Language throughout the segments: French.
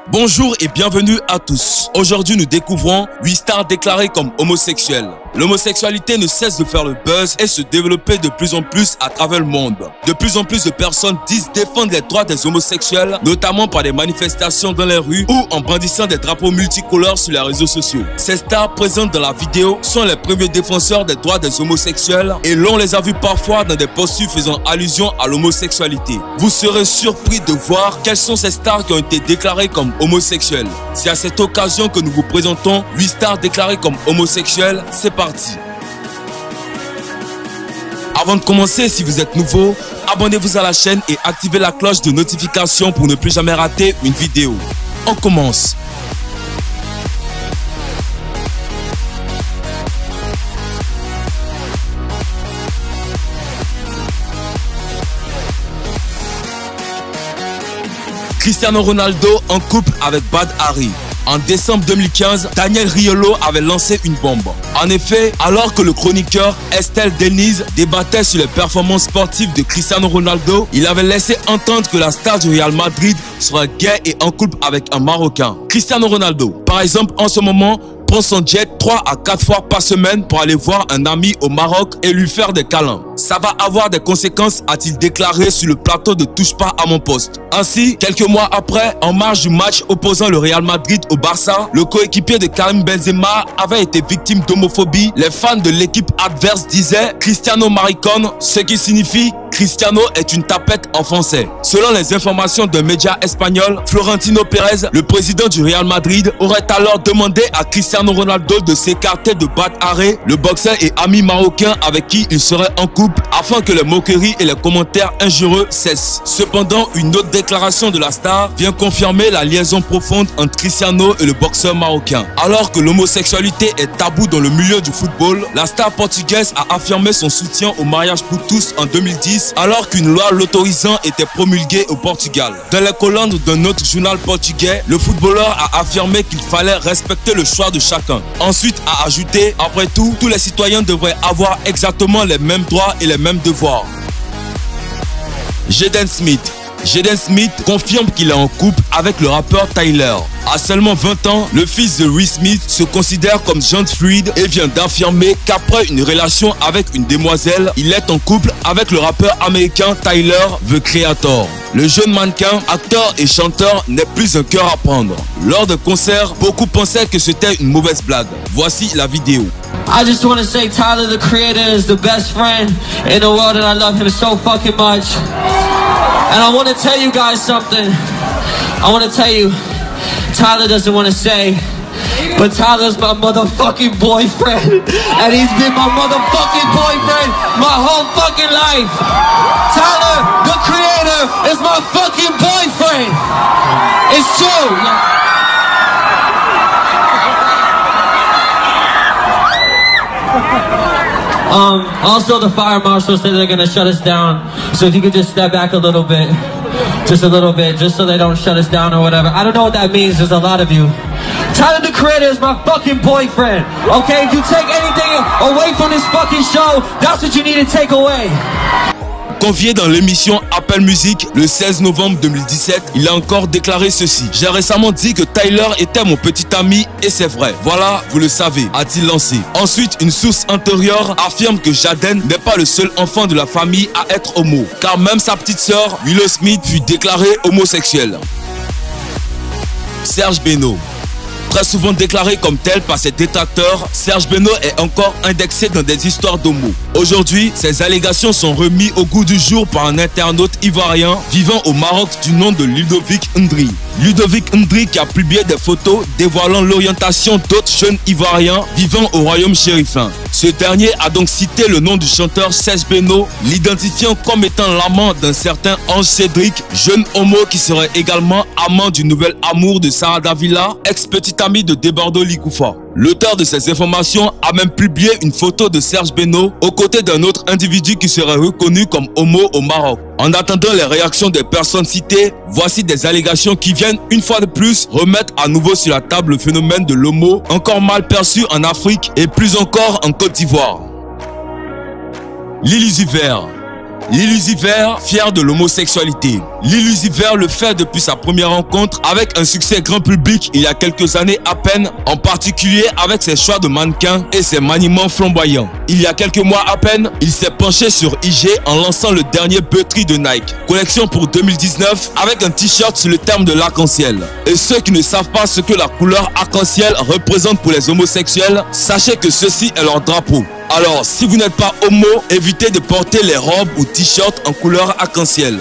Bonjour et bienvenue à tous. Aujourd'hui, nous découvrons 8 stars déclarées comme homosexuelles. L'homosexualité ne cesse de faire le buzz et se développer de plus en plus à travers le monde. De plus en plus de personnes disent défendre les droits des homosexuels, notamment par des manifestations dans les rues ou en brandissant des drapeaux multicolores sur les réseaux sociaux. Ces stars présentes dans la vidéo sont les premiers défenseurs des droits des homosexuels et l'on les a vus parfois dans des postures faisant allusion à l'homosexualité. Vous serez surpris de voir quelles sont ces stars qui ont été déclarées comme homosexuels. C'est à cette occasion que nous vous présentons 8 stars déclarées comme homosexuels. C'est parti. Avant de commencer, si vous êtes nouveau, abonnez-vous à la chaîne et activez la cloche de notification pour ne plus jamais rater une vidéo. On commence. Cristiano Ronaldo en couple avec Badr Hari. En décembre 2015, Daniel Riolo avait lancé une bombe. En effet, alors que le chroniqueur Estelle Denise débattait sur les performances sportives de Cristiano Ronaldo, il avait laissé entendre que la star du Real Madrid serait gay et en couple avec un Marocain. Cristiano Ronaldo, par exemple, en ce moment, prend son jet 3 à 4 fois par semaine pour aller voir un ami au Maroc et lui faire des câlins. Ça va avoir des conséquences, a-t-il déclaré sur le plateau de Touche pas à mon poste. Ainsi, quelques mois après, en marge du match opposant le Real Madrid au Barça, le coéquipier de Karim Benzema avait été victime d'homophobie. Les fans de l'équipe adverse disaient Cristiano Maricón, ce qui signifie Cristiano est une tapette en français. Selon les informations d'un média espagnol, Florentino Pérez, le président du Real Madrid, aurait alors demandé à Cristiano Ronaldo de s'écarter de Badr Hari, le boxeur et ami marocain avec qui il serait en couple, afin que les moqueries et les commentaires injurieux cessent. Cependant, une autre déclaration de la star vient confirmer la liaison profonde entre Cristiano et le boxeur marocain. Alors que l'homosexualité est tabou dans le milieu du football, la star portugaise a affirmé son soutien au mariage pour tous en 2010, alors qu'une loi l'autorisant était promulguée au Portugal. Dans les colonnes d'un autre journal portugais, le footballeur a affirmé qu'il fallait respecter le choix de chacun. Ensuite a ajouté, après tout, tous les citoyens devraient avoir exactement les mêmes droits et les mêmes devoirs. Jaden Smith. Jaden Smith confirme qu'il est en couple avec le rappeur Tyler. À seulement 20 ans, le fils de Will Smith se considère comme gender-fluide et vient d'affirmer qu'après une relation avec une demoiselle, il est en couple avec le rappeur américain Tyler, The Creator. Le jeune mannequin, acteur et chanteur n'est plus un cœur à prendre. Lors de concerts, beaucoup pensaient que c'était une mauvaise blague. Voici la vidéo. I just want to say Tyler, the Creator, is the best friend in the world and I love him so fucking much. And I want to tell you guys something. I want to tell you, Tyler doesn't want to say, but Tyler's my motherfucking boyfriend. And he's been my motherfucking boyfriend my whole fucking life. Tyler, the Creator, is my fucking boyfriend. It's true. Also, the fire marshal said they're gonna shut us down. So if you could just step back a little bit, just so they don't shut us down or whatever. I don't know what that means. There's a lot of you. Tyler, the Creator, is my fucking boyfriend. Okay, if you take anything away from this fucking show, that's what you need to take away. Convié dans l'émission Apple Music le 16 novembre 2017, il a encore déclaré ceci. J'ai récemment dit que Tyler était mon petit ami et c'est vrai. Voilà, vous le savez, a-t-il lancé. Ensuite, une source antérieure affirme que Jaden n'est pas le seul enfant de la famille à être homo, car même sa petite sœur, Willow Smith, fut déclarée homosexuelle. Serge Beno. Très souvent déclaré comme tel par ses détracteurs, Serge Beno est encore indexé dans des histoires d'homo. Aujourd'hui, ces allégations sont remises au goût du jour par un internaute ivoirien vivant au Maroc du nom de Ludovic Ndri. Ludovic Ndri qui a publié des photos dévoilant l'orientation d'autres jeunes ivoiriens vivant au royaume chérifin. Ce dernier a donc cité le nom du chanteur Serge Beno, l'identifiant comme étant l'amant d'un certain Ange Cédric, jeune homo qui serait également amant du nouvel amour de Sarah Davila, ex-petite amie de Debordo Likoufa. L'auteur de ces informations a même publié une photo de Serge Beno aux côtés d'un autre individu qui serait reconnu comme homo au Maroc. En attendant les réactions des personnes citées, voici des allégations qui viennent une fois de plus remettre à nouveau sur la table le phénomène de l'homo, encore mal perçu en Afrique et plus encore en Côte d'Ivoire. Lily Zuver. Lil Uzi Vert, fier de l'homosexualité. Lil Uzi Vert le fait depuis sa première rencontre avec un succès grand public il y a quelques années à peine, en particulier avec ses choix de mannequins et ses maniements flamboyants. Il y a quelques mois à peine, il s'est penché sur IG en lançant le dernier Buttery de Nike, collection pour 2019 avec un t-shirt sur le terme de l'arc-en-ciel. Et ceux qui ne savent pas ce que la couleur arc-en-ciel représente pour les homosexuels, sachez que ceci est leur drapeau. Alors, si vous n'êtes pas homo, évitez de porter les robes ou t-shirts en couleur arc-en-ciel.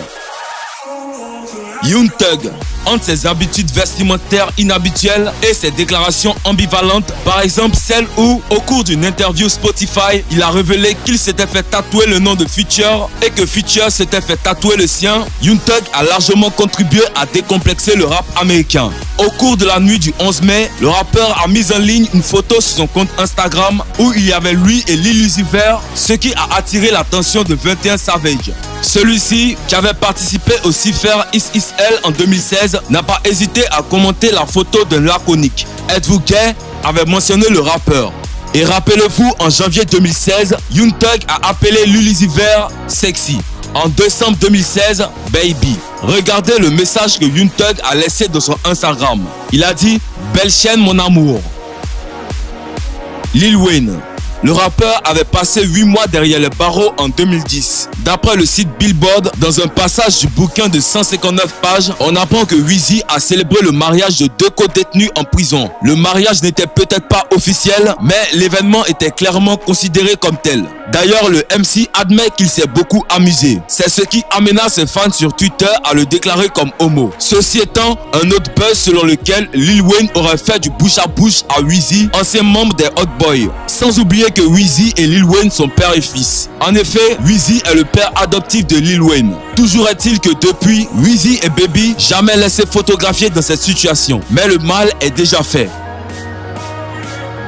Young Thug, entre ses habitudes vestimentaires inhabituelles et ses déclarations ambivalentes, par exemple celle où, au cours d'une interview Spotify, il a révélé qu'il s'était fait tatouer le nom de Future et que Future s'était fait tatouer le sien, Young Thug a largement contribué à décomplexer le rap américain. Au cours de la nuit du 11 mai, le rappeur a mis en ligne une photo sur son compte Instagram où il y avait lui et Lil Uzi Vert, ce qui a attiré l'attention de 21 Savage. Celui-ci, qui avait participé au Cypher Is Hell en 2016, n'a pas hésité à commenter la photo d'un laconique. Êtes-vous gay? Avait mentionné le rappeur. Et rappelez-vous, en janvier 2016, Young Thug a appelé Lil Uzi Vert sexy. En décembre 2016, baby. Regardez le message que Young Thug a laissé dans son Instagram. Il a dit « Belle chaîne mon amour ». Lil Wayne. Le rappeur avait passé 8 mois derrière les barreaux en 2010. D'après le site Billboard, dans un passage du bouquin de 159 pages, on apprend que Weezy a célébré le mariage de 2 co-détenus en prison. Le mariage n'était peut-être pas officiel, mais l'événement était clairement considéré comme tel. D'ailleurs, le MC admet qu'il s'est beaucoup amusé. C'est ce qui amena ses fans sur Twitter à le déclarer comme homo. Ceci étant, un autre buzz selon lequel Lil Wayne aurait fait du bouche à bouche à Weezy, ancien membre des Hot Boys. Sans oublier que Weezy et Lil Wayne sont père et fils. En effet, Weezy est le père adoptif de Lil Wayne. Toujours est-il que depuis, Weezy et Baby jamais laissé photographier dans cette situation. Mais le mal est déjà fait.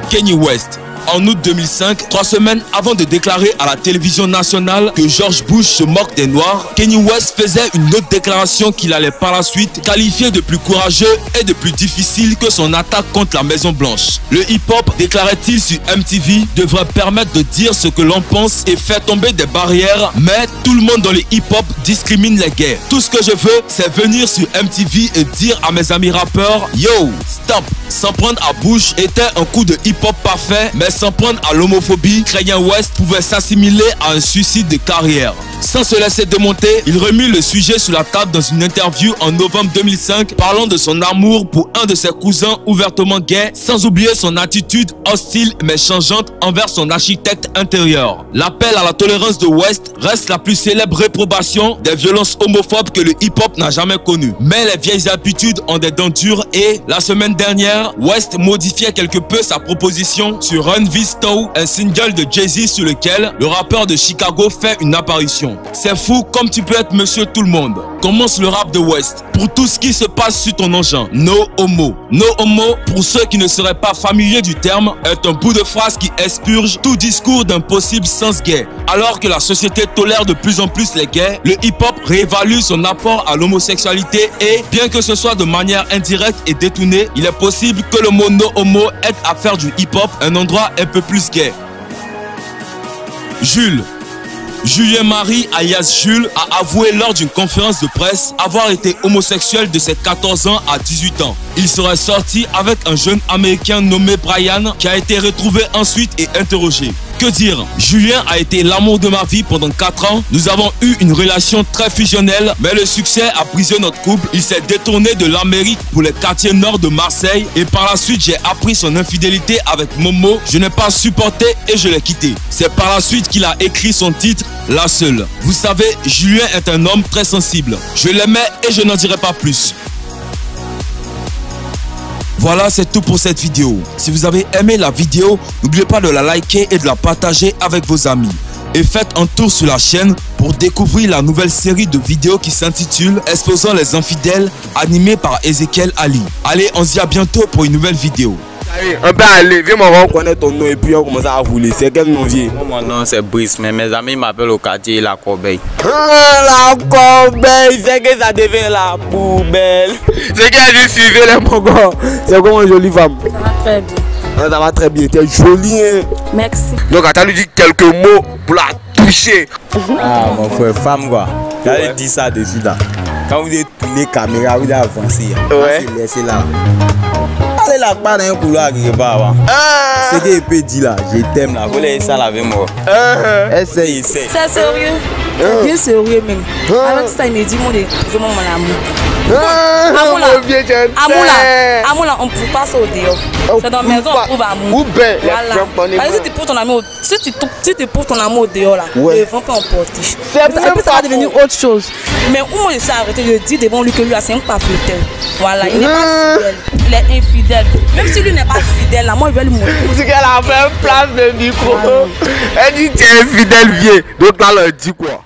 Kanye West. En août 2005, 3 semaines avant de déclarer à la télévision nationale que George Bush se moque des Noirs, Kanye West faisait une autre déclaration qu'il allait par la suite qualifier de plus courageux et de plus difficile que son attaque contre la Maison Blanche. Le hip-hop, déclarait-il sur MTV, devrait permettre de dire ce que l'on pense et faire tomber des barrières, mais tout le monde dans le hip-hop discrimine les gays. Tout ce que je veux, c'est venir sur MTV et dire à mes amis rappeurs « Yo, stop !» S'en prendre à Bush était un coup de hip-hop parfait, mais s'en prendre à l'homophobie, Kanye West pouvait s'assimiler à un suicide de carrière. Sans se laisser démonter, il remit le sujet sur la table dans une interview en novembre 2005, parlant de son amour pour un de ses cousins ouvertement gay, sans oublier son attitude hostile mais changeante envers son architecte intérieur. L'appel à la tolérance de West reste la plus célèbre réprobation des violences homophobes que le hip-hop n'a jamais connues. Mais les vieilles habitudes ont des dents dures et, la semaine dernière, West modifiait quelque peu sa proposition sur Run This Town, un single de Jay-Z sur lequel le rappeur de Chicago fait une apparition. C'est fou comme tu peux être monsieur tout le monde. Commence le rap de West. Pour tout ce qui se passe sur ton engin. No homo. No homo, pour ceux qui ne seraient pas familiers du terme, est un bout de phrase qui expurge tout discours d'un possible sens gay. Alors que la société tolère de plus en plus les gays, le hip-hop réévalue son apport à l'homosexualité et, bien que ce soit de manière indirecte et détournée, il est possible que le mot no homo aide à faire du hip-hop un endroit un peu plus gay. Jules. Julien-Marie alias Jules a avoué lors d'une conférence de presse avoir été homosexuel de ses 14 ans à 18 ans. Il serait sorti avec un jeune américain nommé Brian qui a été retrouvé ensuite et interrogé. Que dire? Julien a été l'amour de ma vie pendant 4 ans. Nous avons eu une relation très fusionnelle, mais le succès a brisé notre couple. Il s'est détourné de l'Amérique pour les quartiers nord de Marseille et par la suite j'ai appris son infidélité avec Momo. Je n'ai pas supporté et je l'ai quitté. C'est par la suite qu'il a écrit son titre La Seule. Vous savez, Julien est un homme très sensible. Je l'aimais et je n'en dirai pas plus. Voilà, c'est tout pour cette vidéo. Si vous avez aimé la vidéo, n'oubliez pas de la liker et de la partager avec vos amis. Et faites un tour sur la chaîne pour découvrir la nouvelle série de vidéos qui s'intitule Exposant les infidèles, animée par Ezekiel Ali. Allez, on se dit à bientôt pour une nouvelle vidéo. On peut aller, viens-moi reconnaître ton nom et puis on commence à rouler. C'est quel nom vieux? Mon nom c'est Brice, mais mes amis m'appellent au quartier La Corbeille. La Corbeille, c'est que ça devient la poubelle. C'est qu'elle dit suivez les mongos. C'est comme une jolie femme. Ça va très bien. Ça va très bien, t'es jolie. Hein? Merci. Donc attends, lui dit quelques mots pour la touché. Ah, mon frère, femme quoi. J'allais dire ça dessus là. Quand vous êtes tourné caméra, vous avez avancé. Ouais. Laissez là. Allez là, pas dans un couloir quelque part. C'est qu'il peut dire là, je t'aime là. Vous laissez ça là avec moi. Essaye. C'est sérieux. Bien sérieux même. Avec ça, il me dit, moi, vraiment mon amour. Amour là, on ne peut pas ça au dehors. C'est dans la maison, on trouve amour. Ou bien, voilà. Si tu poses ton amour, si tu poses ton amour au dehors là, ouais. ils ne vont pas emporter. Après, ça va devenir autre chose. Mais où moi je sais arrêter, je dis devant lui que lui, c'est un pas fidèle. Voilà, il n'est pas fidèle. Il est infidèle. Même si lui n'est pas fidèle, là, moi je vais lui montrer. C'est qu'elle a fait place de micro. Elle dit tu es infidèle, vieux. Donc là, elle dit quoi?